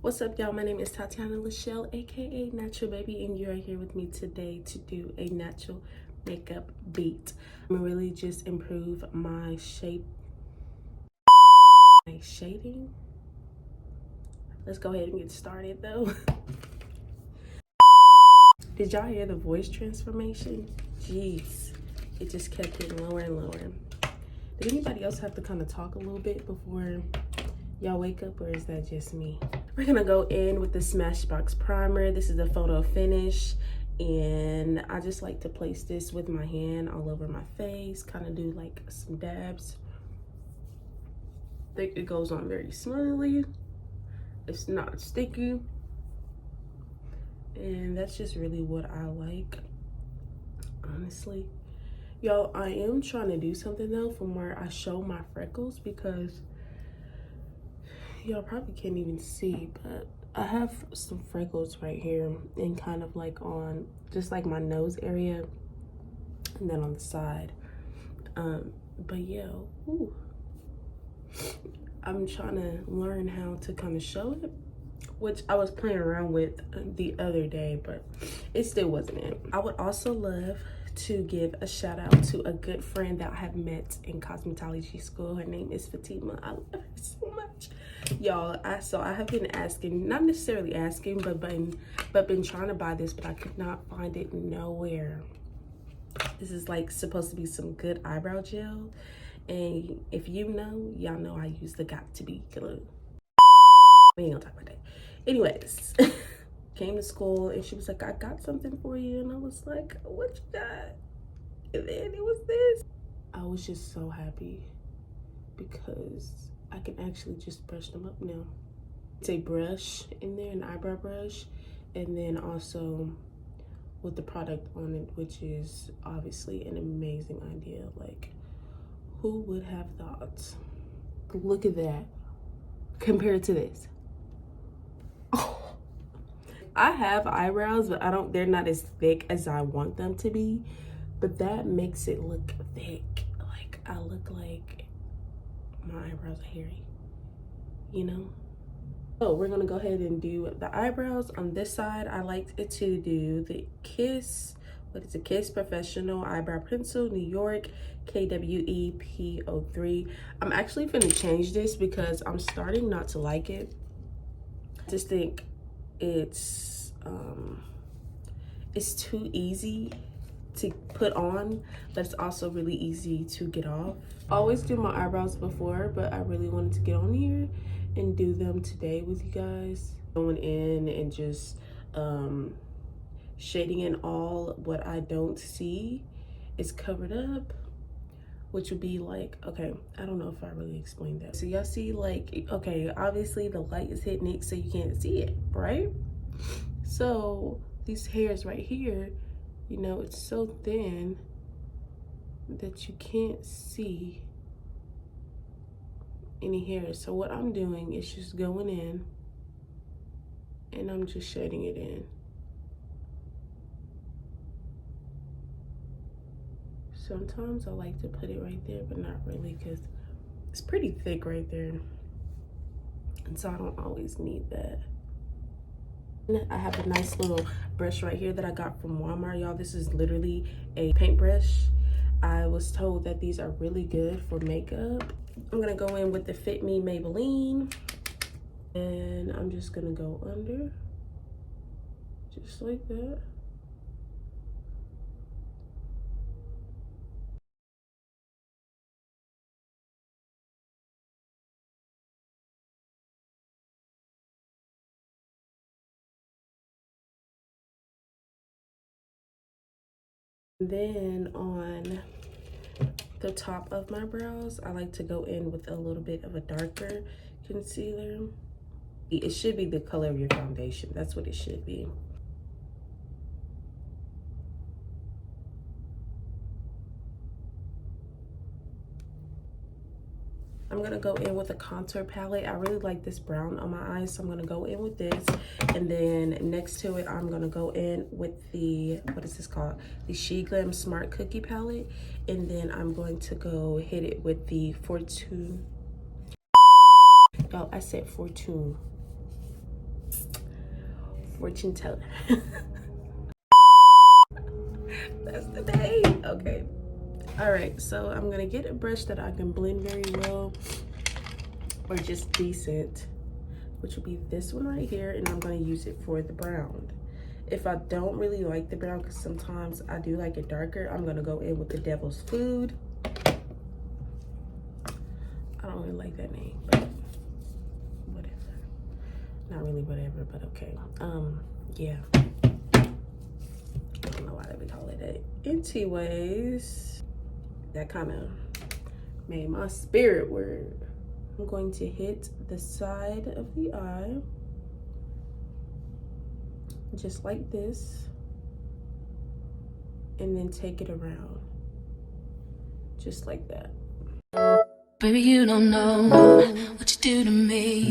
What's up, y'all? My name is Tatiana Lachelle, aka Natural Baby, and you're here with me today to do a natural makeup beat. I'm gonna really just improve my shading. Let's go ahead and get started though. Did y'all hear the voice transformation? Jeez, it just kept getting lower and lower. Did anybody else have to kind of talk a little bit before y'all wake up, or is that just me? We're gonna go in with the Smashbox primer. This is a photo finish, and I just like to place this with my hand all over my face, kind of do like some dabs. I think it goes on very smoothly. It's not sticky, and that's just really what I like, honestly. Y'all, I am trying to do something though from where I show my freckles, because y'all probably can't even see, but I have some freckles right here and kind of like on just like my nose area and then on the side. But yeah, ooh. I'm trying to learn how to kind of show it, which I was playing around with the other day, but it still wasn't it. I would also love to give a shout out to a good friend that I have met in cosmetology school. Her name is Fatima. I love her so much. Y'all, I have been asking, not necessarily asking, but been trying to buy this, but I could not find it nowhere. This is like supposed to be some good eyebrow gel, and if you know, y'all know I use the Got To Be glue. We ain't gonna talk about that. Anyways, came to school and she was like, I got something for you, and I was like, what you got? And then it was this. I was just so happy because I can actually just brush them up now. It's a brush in there, an eyebrow brush, and then also with the product on it, which is obviously an amazing idea. Like, who would have thought? Look at that compared to this. Oh. I have eyebrows, but they're not as thick as I want them to be, but that makes it look thick. Like, I look like my eyebrows are hairy, you know? So we're gonna go ahead and do the eyebrows. On this side, I like it to do the Kiss, Kiss Professional Eyebrow Pencil, New York, KWEP03. I'm actually gonna change this because I'm starting not to like it. I just think it's too easy to put on, but it's also really easy to get off. I always do my eyebrows before, but I really wanted to get on here and do them today with you guys. Going in and just shading in all what I don't see is covered up, which would be like, okay, I don't know if I really explained that. So y'all see, like, okay, obviously the light is hitting it so you can't see it, right? So these hairs right here, you know, it's so thin that you can't see any hairs. So what I'm doing is just going in and I'm just shading it in. Sometimes I like to put it right there, but not really, because it's pretty thick right there. And so I don't always need that. I have a nice little brush right here that I got from Walmart, y'all. This is literally a paintbrush. I was told that these are really good for makeup. I'm gonna go in with the Fit Me Maybelline, and I'm just gonna go under, just like that. Then on the top of my brows, I like to go in with a little bit of a darker concealer. It should be the color of your foundation. That's what it should be. I'm gonna go in with a contour palette. I really like this brown on my eyes, so I'm gonna go in with this. And then next to it, I'm gonna go in with the, what is this called? The She Glam Smart Cookie palette. And then I'm going to go hit it with the Fortune. Oh, I said Fortune. fortune teller. That's the day. Okay. All right, so I'm gonna get a brush that I can blend very well, or just decent, which will be this one right here, and I'm gonna use it for the brown. If I don't really like the brown, because sometimes I do like it darker, I'm gonna go in with the Devil's Food. I don't really like that name, but whatever. Not really whatever, but okay. Yeah. I don't know why they would call it that. Anyways, that kind of made my spirit word. I'm going to hit the side of the eye, just like this, and then take it around, just like that. Baby, you don't know what you do to me.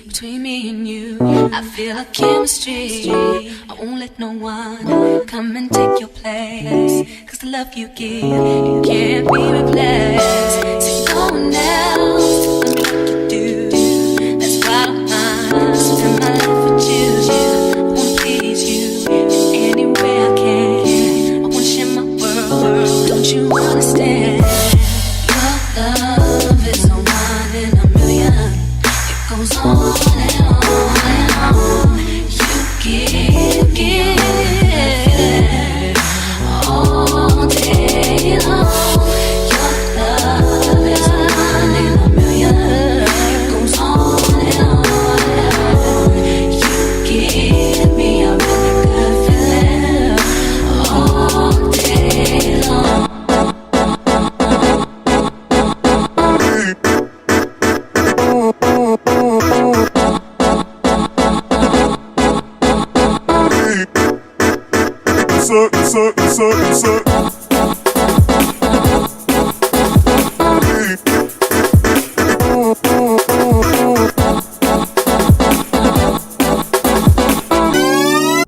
Between me and you, I feel a chemistry. I won't let no one come and take your place. Cause the love you give, it can't be replaced. So go now, tell me what you do. That's why I'm mine. Spend my life with you. I wanna please you in any way I can. I wanna share my world. Don't you understand? Your love is a one in a million. It goes on and on and on. You give all day long. Your love is a one in a million. It goes on and on and on. You give me a really good feeling all day long.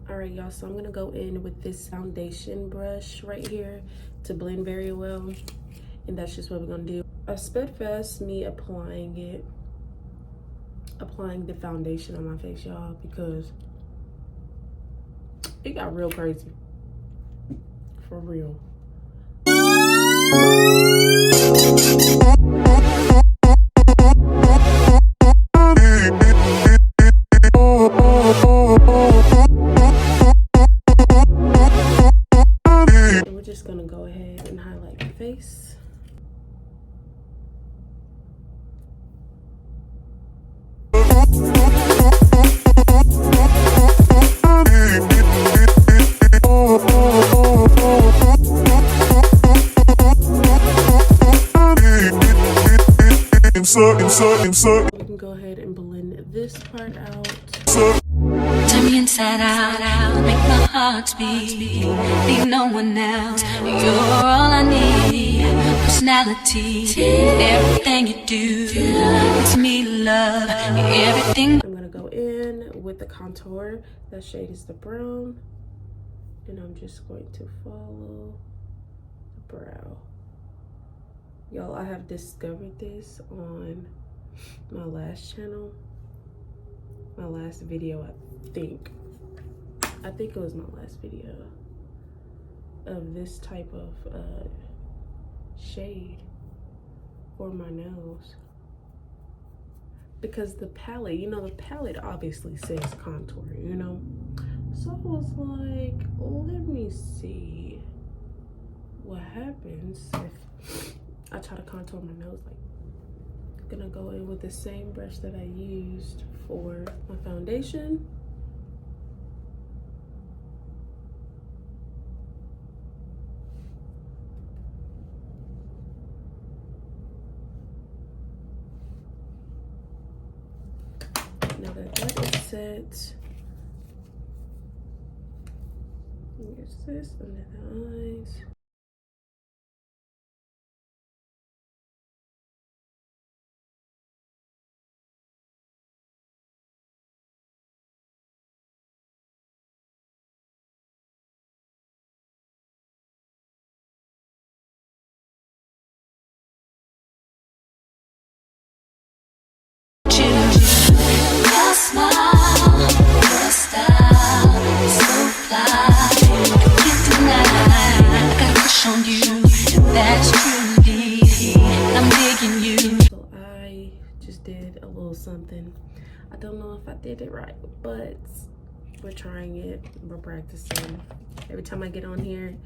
Alright, y'all, so I'm gonna go in with this foundation brush right here to blend very well, and that's just what we're gonna do. I sped fast me applying the foundation on my face, y'all, because it got real crazy. For real. And we're just gonna go ahead and highlight your face. We can go ahead and blend this part out. Turn me inside out, make my heart beat. Need no one else, you're all I need. Personality, everything you do, it's me love, everything. I'm gonna go in with the contour. That shade is the brown, and I'm just going to follow the brow. Y'all, I have discovered this on my last channel, my last video. I think it was my last video of this type of shade for my nose, because the palette, you know, the palette obviously says contour, you know. So I was like, let me see what happens if I try to contour my nose. Like, I'm gonna go in with the same brush that I used for my foundation. Now that that is set, here's this under the eyes. Your smile, your style. I don't know if I did it right, but we're trying it, we're practicing. Every time I get on here,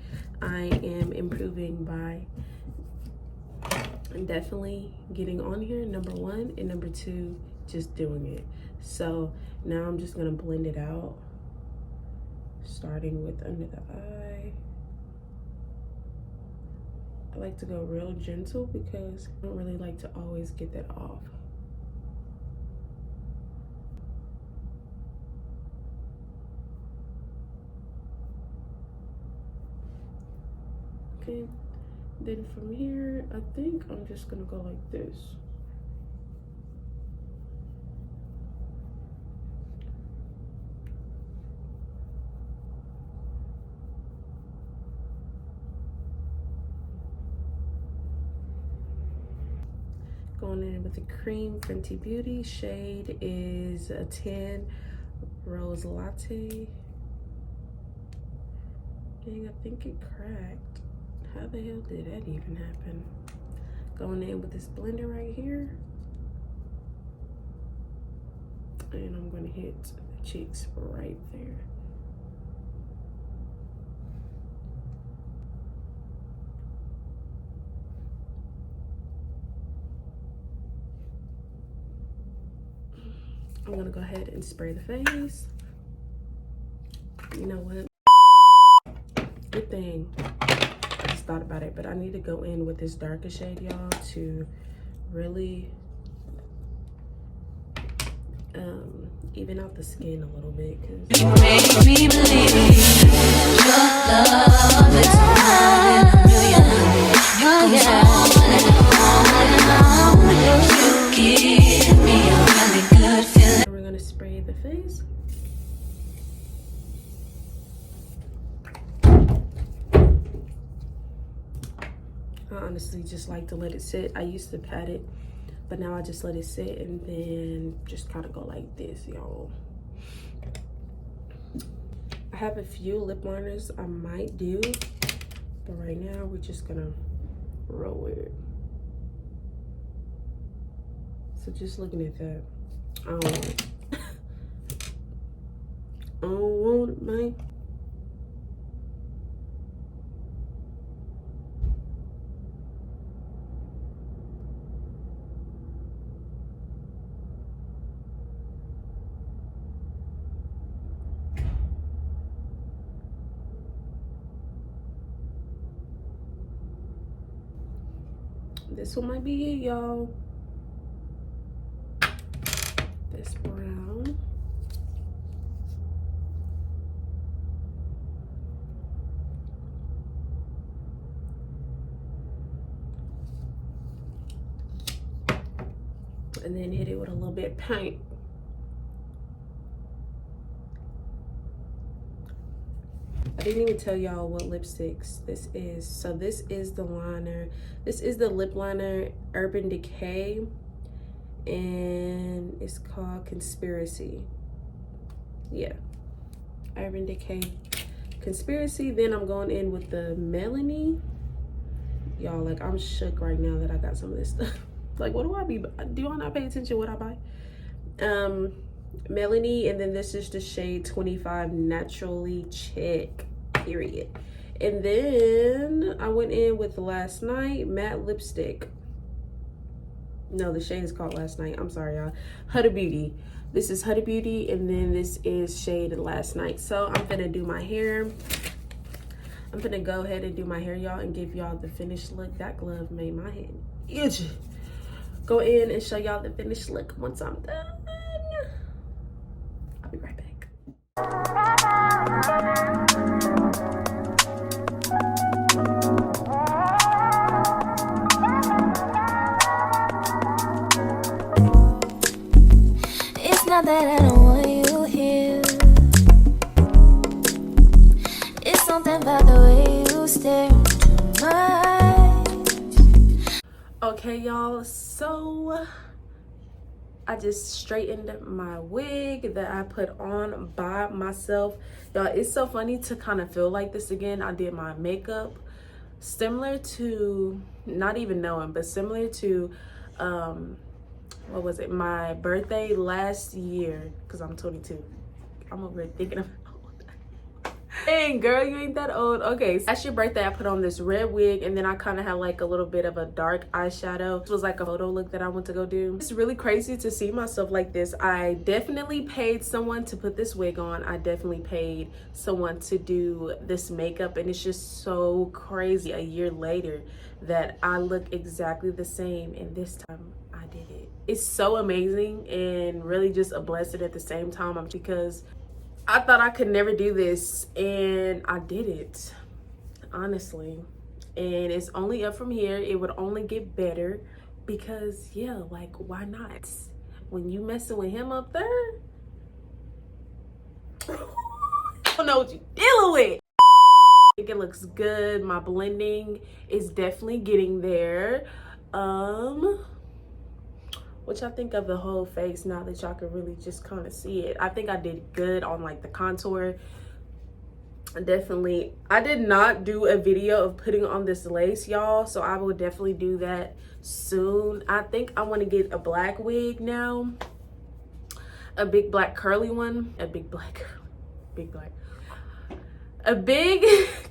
I am improving by definitely getting on here, number one, and number two, just doing it. So now I'm just gonna blend it out, starting with under the eye. I like to go real gentle because I don't really like to always get that off. Okay, then from here, I think I'm just gonna go like this. Going in with the cream Fenty Beauty. Shade is a 10 Rose Latte. Dang, I think it cracked. How the hell did that even happen? Going in with this blender right here. And I'm gonna hit the cheeks right there. I'm gonna go ahead and spray the face. You know what? Good thing. I just thought about it, but I need to go in with this darker shade, y'all, to really even out the skin a little bit. Cause You make me believe your love is more than a million. You give me a really good feeling. we're gonna spray the face. I honestly just like to let it sit. I used to pat it, but now I just let it sit and then just kind of go like this, y'all. I have a few lip liners I might do, but right now we're just gonna roll with it. So just looking at that, I don't want it. I don't want it, man. This one might be it, y'all. This brown. And then hit it with a little bit of paint. I didn't even tell y'all what lipsticks this is. So this is the liner. This is the lip liner Urban Decay, and it's called Conspiracy. Yeah, Urban Decay Conspiracy. Then I'm going in with the Melanie. Y'all, like, I'm shook right now that I got some of this stuff. Like, what do I be? Do I not pay attention what I buy? Melanie, and then this is the shade 25 Naturally Chick, period. And then I went in with Last Night matte lipstick. No, the shade is called Last Night. I'm sorry, y'all. Huda Beauty. This is Huda Beauty, and then this is shade Last Night. So I'm gonna do my hair. I'm gonna go ahead and do my hair, y'all, and give y'all the finished look. That glove made my hand itch. Go in and show y'all the finished look once I'm done. I'll be right back. It's not that I don't want you here. It's something about the way you stare into my eyes. Okay, y'all, so I just straightened my wig that I put on by myself. Y'all, it's so funny to kind of feel like this again. I did my makeup similar to, not even knowing, but similar to what was it, my birthday last year, because I'm 22. I'm over here thinking about dang, girl, you ain't that old. Okay, so last your birthday, I put on this red wig, and then I kind of had like a little bit of a dark eyeshadow. It was like a photo look that I went to go do. It's really crazy to see myself like this. I definitely paid someone to put this wig on. I definitely paid someone to do this makeup, and it's just so crazy a year later that I look exactly the same, and this time I did it. It's so amazing and really just a blessing at the same time, because I thought I could never do this, and I did it, honestly. And it's only up from here. It would only get better because, yeah, like, why not? When you messing with him up there, I don't know what you're dealing with. I think it looks good. My blending is definitely getting there. What y'all think of the whole face now that y'all can really just kind of see it? I think I did good on like the contour. Definitely. I did not do a video of putting on this lace, y'all, so I will definitely do that soon. I think I want to get a black wig now, a big black curly one, a big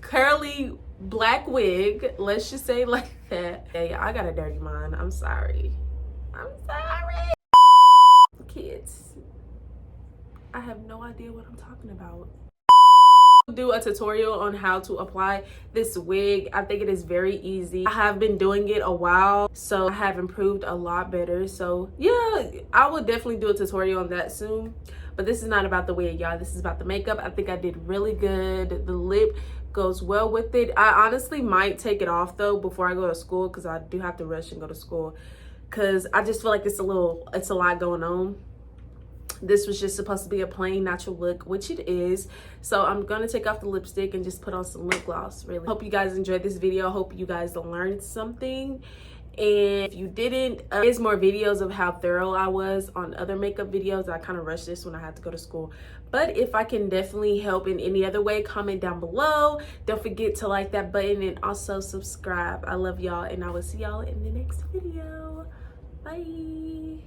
curly black wig, let's just say like that. Hey, I got a dirty mind. I'm sorry. Kids, I have no idea what I'm talking about. Do a tutorial on how to apply this wig. I think it is very easy. I have been doing it a while, so I have improved a lot better. So yeah, I will definitely do a tutorial on that soon. But this is not about the wig, y'all. This is about the makeup. I think I did really good. The lip goes well with it. I honestly might take it off though before I go to school, because I do have to rush and go to school, because I just feel like it's a lot going on. This was just supposed to be a plain natural look, which it is. So I'm gonna take off the lipstick and just put on some lip gloss. Really hope you guys enjoyed this video. Hope you guys learned something, and if you didn't, there's more videos of how thorough I was on other makeup videos. I kind of rushed this when I had to go to school, but if I can definitely help in any other way, comment down below. Don't forget to like that button and also subscribe. I love y'all, and I will see y'all in the next video. Bye.